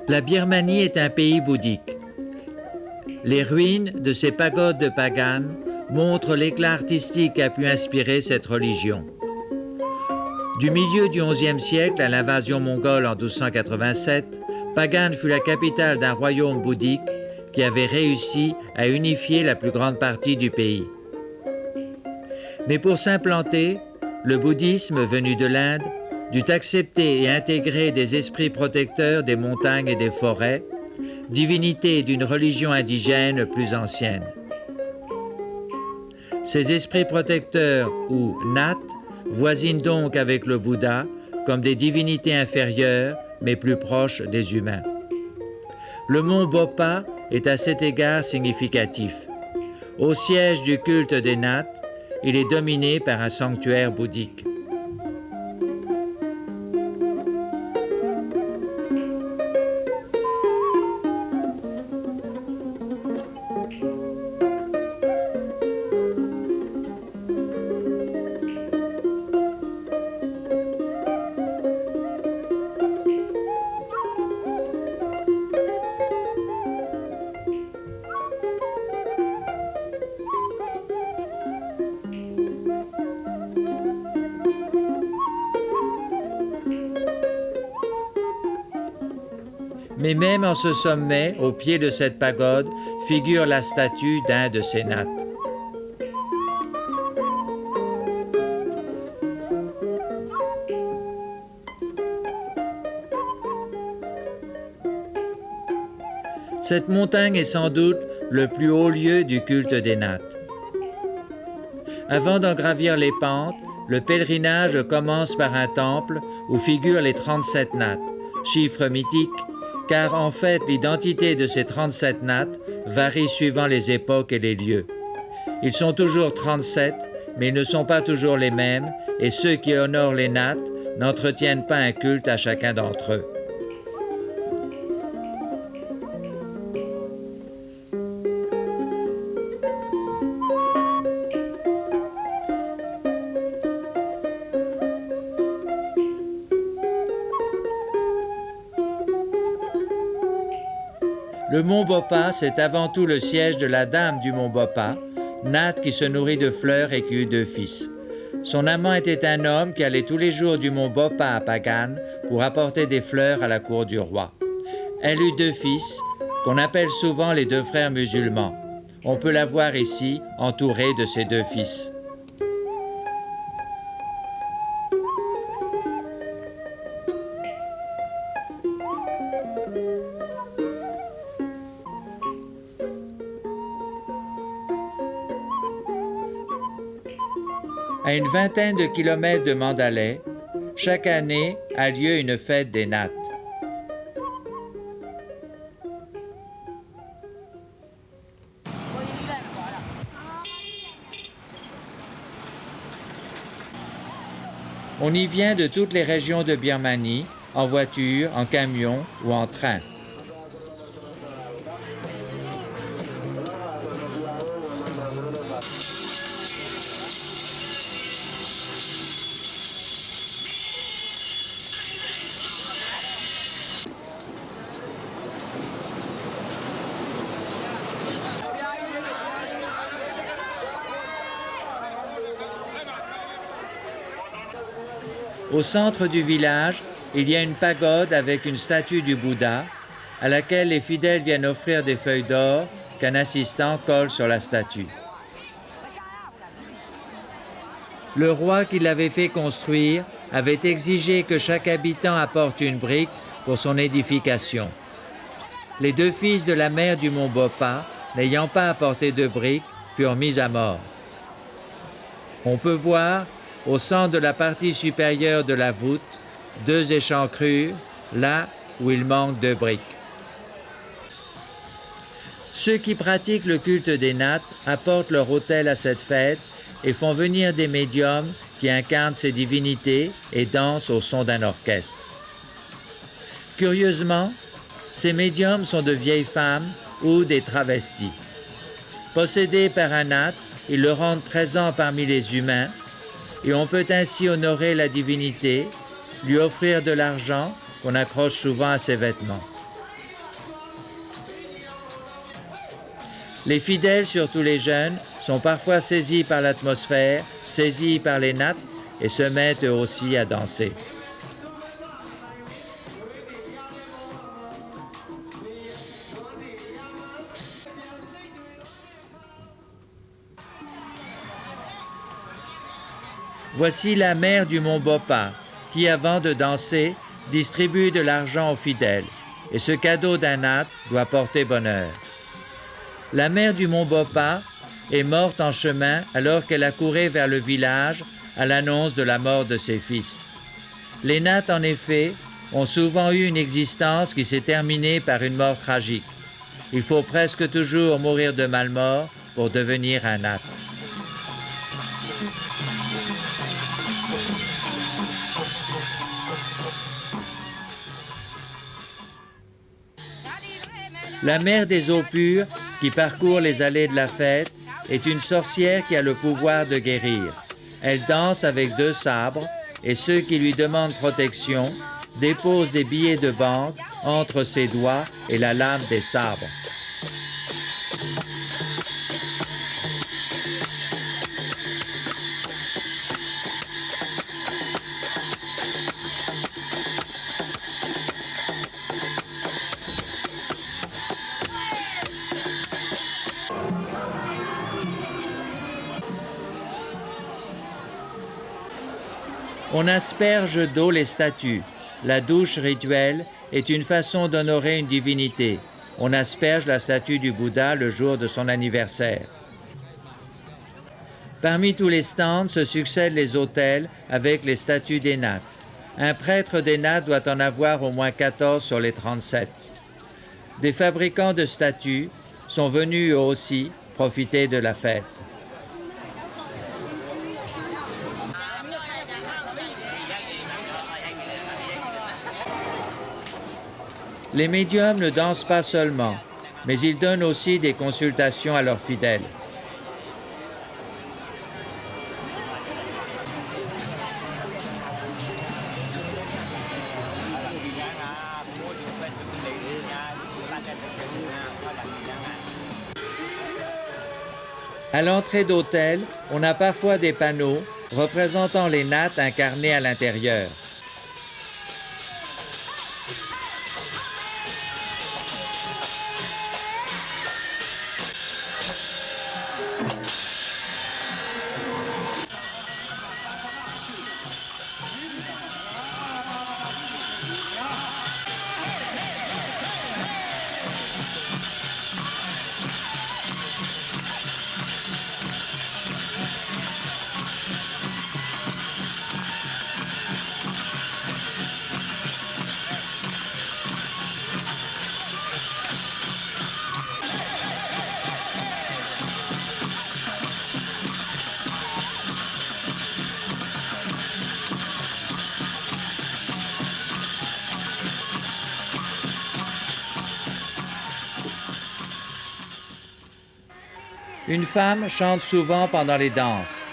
La Birmanie est un pays bouddhique. Les ruines de ces pagodes de Pagan montrent l'éclat artistique qu'a pu inspirer cette religion. Du milieu du XIe siècle à l'invasion mongole en 1287, Pagan fut la capitale d'un royaume bouddhique qui avait réussi à unifier la plus grande partie du pays. Mais pour s'implanter, le bouddhisme venu de l'Inde dut accepter et intégrer des esprits protecteurs des montagnes et des forêts, divinités d'une religion indigène plus ancienne. Ces esprits protecteurs, ou Nat, voisinent donc avec le Bouddha comme des divinités inférieures, mais plus proches des humains. Le mont Bopa est à cet égard significatif. Au siège du culte des Nat, il est dominé par un sanctuaire bouddhique. Mais même en ce sommet, au pied de cette pagode, figure la statue d'un de ces Nats. Cette montagne est sans doute le plus haut lieu du culte des Nats. Avant d'en gravir les pentes, le pèlerinage commence par un temple où figurent les 37 Nats, chiffre mythique, car en fait l'identité de ces 37 Nats varie suivant les époques et les lieux. Ils sont toujours 37, mais ils ne sont pas toujours les mêmes, et ceux qui honorent les Nats n'entretiennent pas un culte à chacun d'entre eux. Le mont Bopa, c'est avant tout le siège de la dame du mont Bopa, Nat qui se nourrit de fleurs et qui eut 2 fils. Son amant était un homme qui allait tous les jours du mont Bopa à Pagan pour apporter des fleurs à la cour du roi. Elle eut 2 fils, qu'on appelle souvent les 2 frères musulmans. On peut la voir ici, entourée de ses 2 fils. À une vingtaine de kilomètres de Mandalay, chaque année a lieu une fête des Nats. On y vient de toutes les régions de Birmanie, en voiture, en camion ou en train. Au centre du village, il y a une pagode avec une statue du Bouddha à laquelle les fidèles viennent offrir des feuilles d'or qu'un assistant colle sur la statue. Le roi qui l'avait fait construire avait exigé que chaque habitant apporte une brique pour son édification. Les 2 fils de la mère du mont Bopa, n'ayant pas apporté de briques, furent mis à mort. On peut voir, au centre de la partie supérieure de la voûte, 2 échancrures, là où il manque 2 briques. Ceux qui pratiquent le culte des Nats apportent leur autel à cette fête et font venir des médiums qui incarnent ces divinités et dansent au son d'un orchestre. Curieusement, ces médiums sont de vieilles femmes ou des travestis. Possédés par un Nat, ils le rendent présent parmi les humains et on peut ainsi honorer la divinité, lui offrir de l'argent qu'on accroche souvent à ses vêtements. Les fidèles, surtout les jeunes, sont parfois saisis par l'atmosphère, saisis par les nattes et se mettent eux aussi à danser. Voici la mère du Mont Bopa qui, avant de danser, distribue de l'argent aux fidèles. Et ce cadeau d'un natte doit porter bonheur. La mère du Mont Bopa est morte en chemin alors qu'elle accourait vers le village à l'annonce de la mort de ses fils. Les nattes, en effet, ont souvent eu une existence qui s'est terminée par une mort tragique. Il faut presque toujours mourir de malmort pour devenir un natte. La mère des eaux pures, qui parcourt les allées de la fête, est une sorcière qui a le pouvoir de guérir. Elle danse avec 2 sabres et ceux qui lui demandent protection déposent des billets de banque entre ses doigts et la lame des sabres. On asperge d'eau les statues. La douche rituelle est une façon d'honorer une divinité. On asperge la statue du Bouddha le jour de son anniversaire. Parmi tous les stands se succèdent les autels avec les statues des nattes. Un prêtre des nattes doit en avoir au moins 14 sur les 37. Des fabricants de statues sont venus eux aussi profiter de la fête. Les médiums ne dansent pas seulement, mais ils donnent aussi des consultations à leurs fidèles. À l'entrée d'hôtel, on a parfois des panneaux représentant les nattes incarnées à l'intérieur. Une femme chante souvent pendant les danses.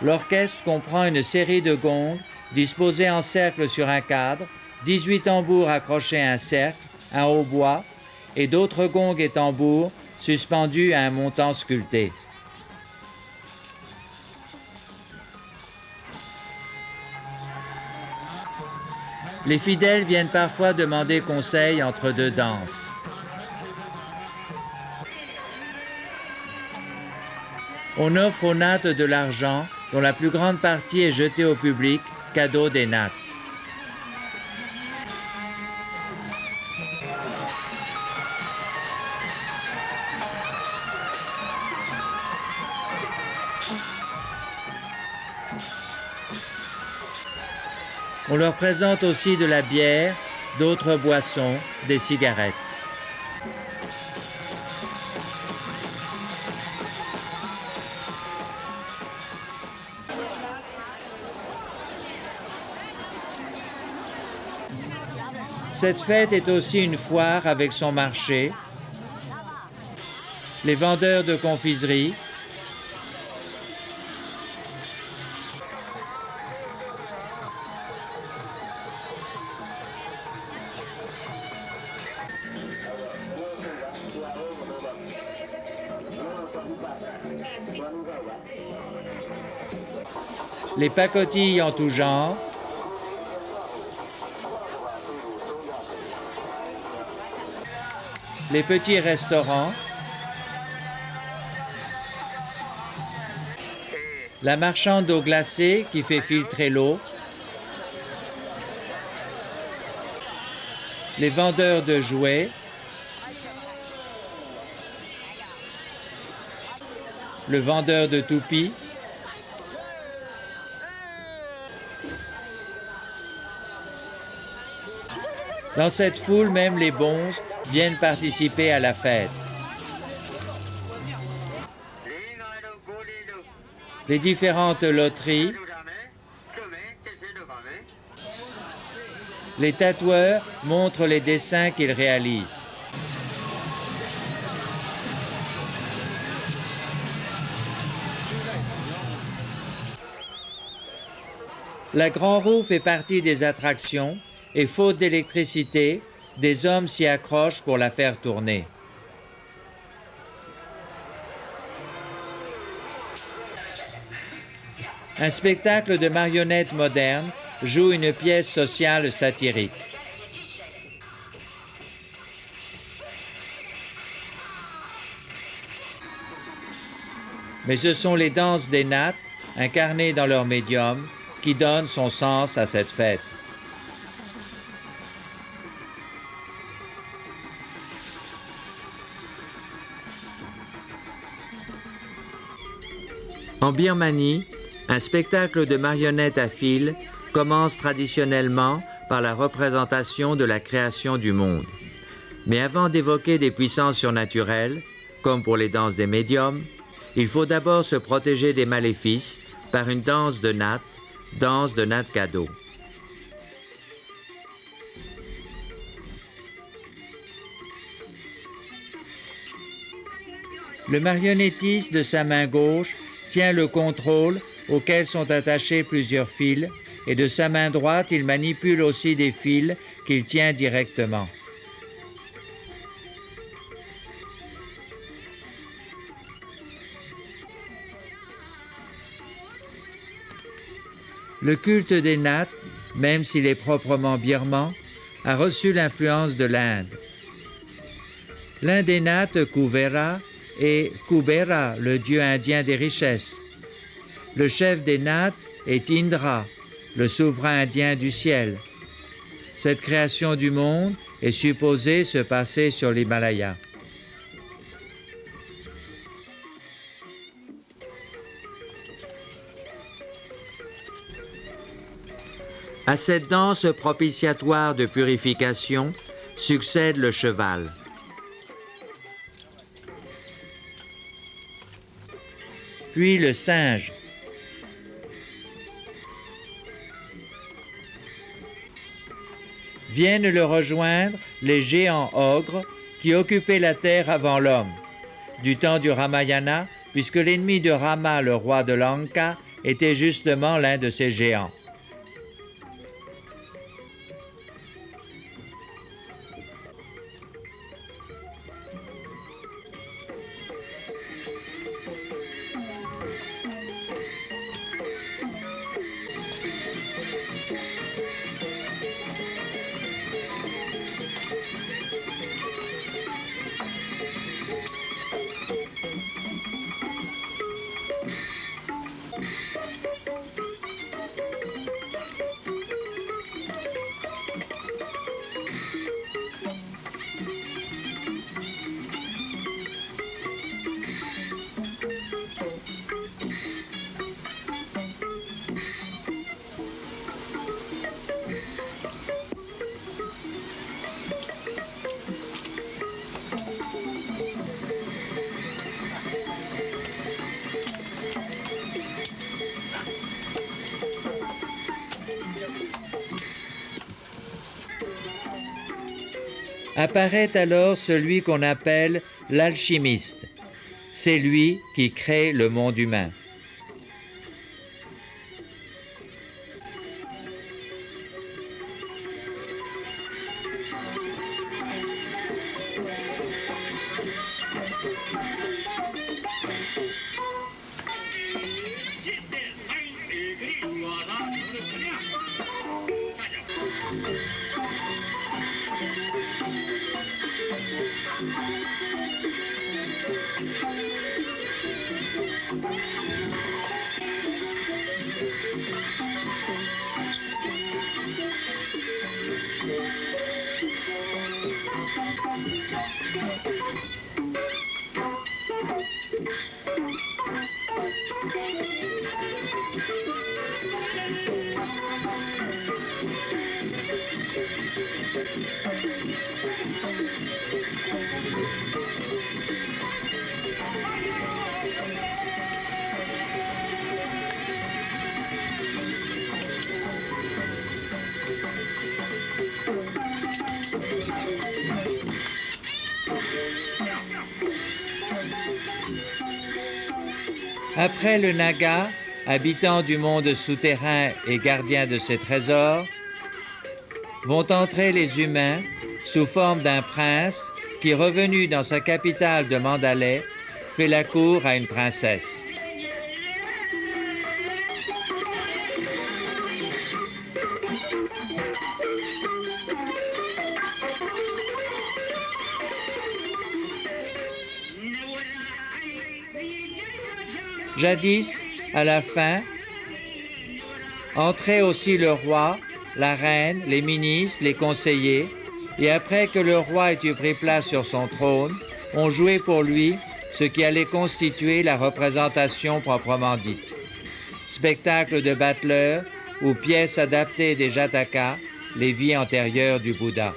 L'orchestre comprend une série de gongs disposés en cercle sur un cadre, 18 tambours accrochés à un cercle, un hautbois et d'autres gongs et tambours suspendus à un montant sculpté. Les fidèles viennent parfois demander conseil entre 2 danses. On offre aux nattes de l'argent, dont la plus grande partie est jetée au public, cadeau des nattes. On leur présente aussi de la bière, d'autres boissons, des cigarettes. Cette fête est aussi une foire avec son marché, les vendeurs de confiserie, les pacotilles en tout genre, les petits restaurants, la marchande d'eau glacée qui fait filtrer l'eau, les vendeurs de jouets, le vendeur de toupies, dans cette foule, même les bonzes viennent participer à la fête. Les différentes loteries, les tatoueurs montrent les dessins qu'ils réalisent. La Grand Roue fait partie des attractions et faute d'électricité, des hommes s'y accrochent pour la faire tourner. Un spectacle de marionnettes modernes joue une pièce sociale satirique. Mais ce sont les danses des nattes, incarnées dans leur médium, qui donnent son sens à cette fête. En Birmanie, un spectacle de marionnettes à fil commence traditionnellement par la représentation de la création du monde. Mais avant d'évoquer des puissances surnaturelles, comme pour les danses des médiums, il faut d'abord se protéger des maléfices par une danse de natte cadeau. Le marionnettiste de sa main gauche tient le contrôle auquel sont attachés plusieurs fils et de sa main droite il manipule aussi des fils qu'il tient directement. Le culte des nattes, même s'il est proprement birman, a reçu l'influence de l'Inde. L'un des nattes, Kuvera, est Kubera, le dieu indien des richesses. Le chef des nattes est Indra, le souverain indien du ciel. Cette création du monde est supposée se passer sur l'Himalaya. À cette danse propitiatoire de purification succède le cheval. Puis le singe. Viennent le rejoindre les géants ogres qui occupaient la terre avant l'homme, du temps du Ramayana, puisque l'ennemi de Rama, le roi de Lanka, était justement l'un de ces géants. Apparaît alors celui qu'on appelle l'alchimiste. C'est lui qui crée le monde humain. Après le Naga, habitant du monde souterrain et gardien de ses trésors, vont entrer les humains sous forme d'un prince qui, revenu dans sa capitale de Mandalay, fait la cour à une princesse. Jadis, à la fin, entraient aussi le roi, la reine, les ministres, les conseillers, et après que le roi ait eu pris place sur son trône, on jouait pour lui ce qui allait constituer la représentation proprement dite. Spectacle de battleurs ou pièces adaptées des Jatakas, les vies antérieures du Bouddha.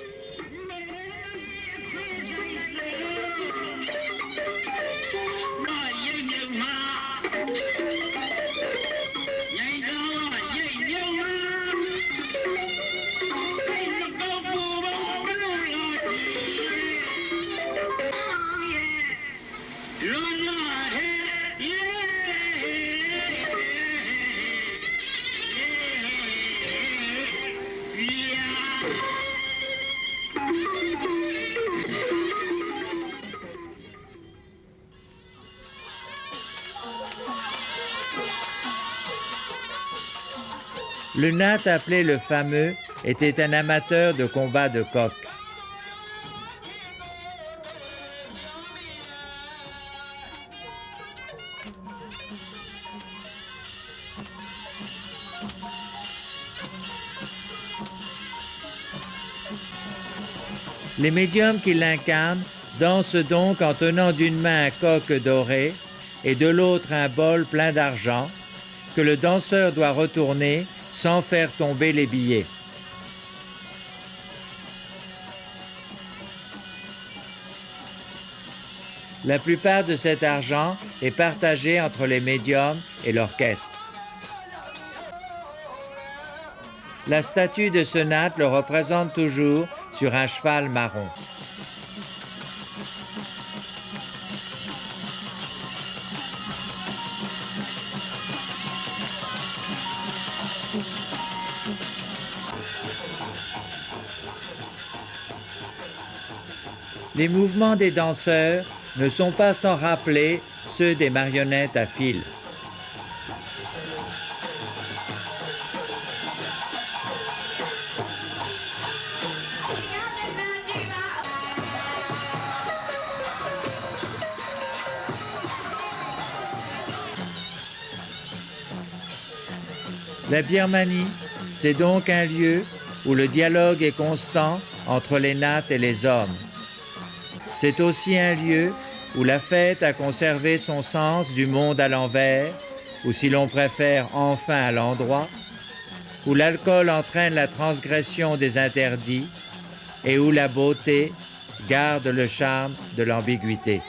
Le Nath, appelé le fameux, était un amateur de combat de coq. Les médiums qui l'incarnent dansent donc en tenant d'une main un coq doré et de l'autre un bol plein d'argent que le danseur doit retourner sans faire tomber les billets. La plupart de cet argent est partagé entre les médiums et l'orchestre. La statue de ce Nath le représente toujours sur un cheval marron. Les mouvements des danseurs ne sont pas sans rappeler ceux des marionnettes à fil. La Birmanie, c'est donc un lieu où le dialogue est constant entre les Naths et les hommes. C'est aussi un lieu où la fête a conservé son sens du monde à l'envers, ou si l'on préfère enfin à l'endroit, où l'alcool entraîne la transgression des interdits et où la beauté garde le charme de l'ambiguïté.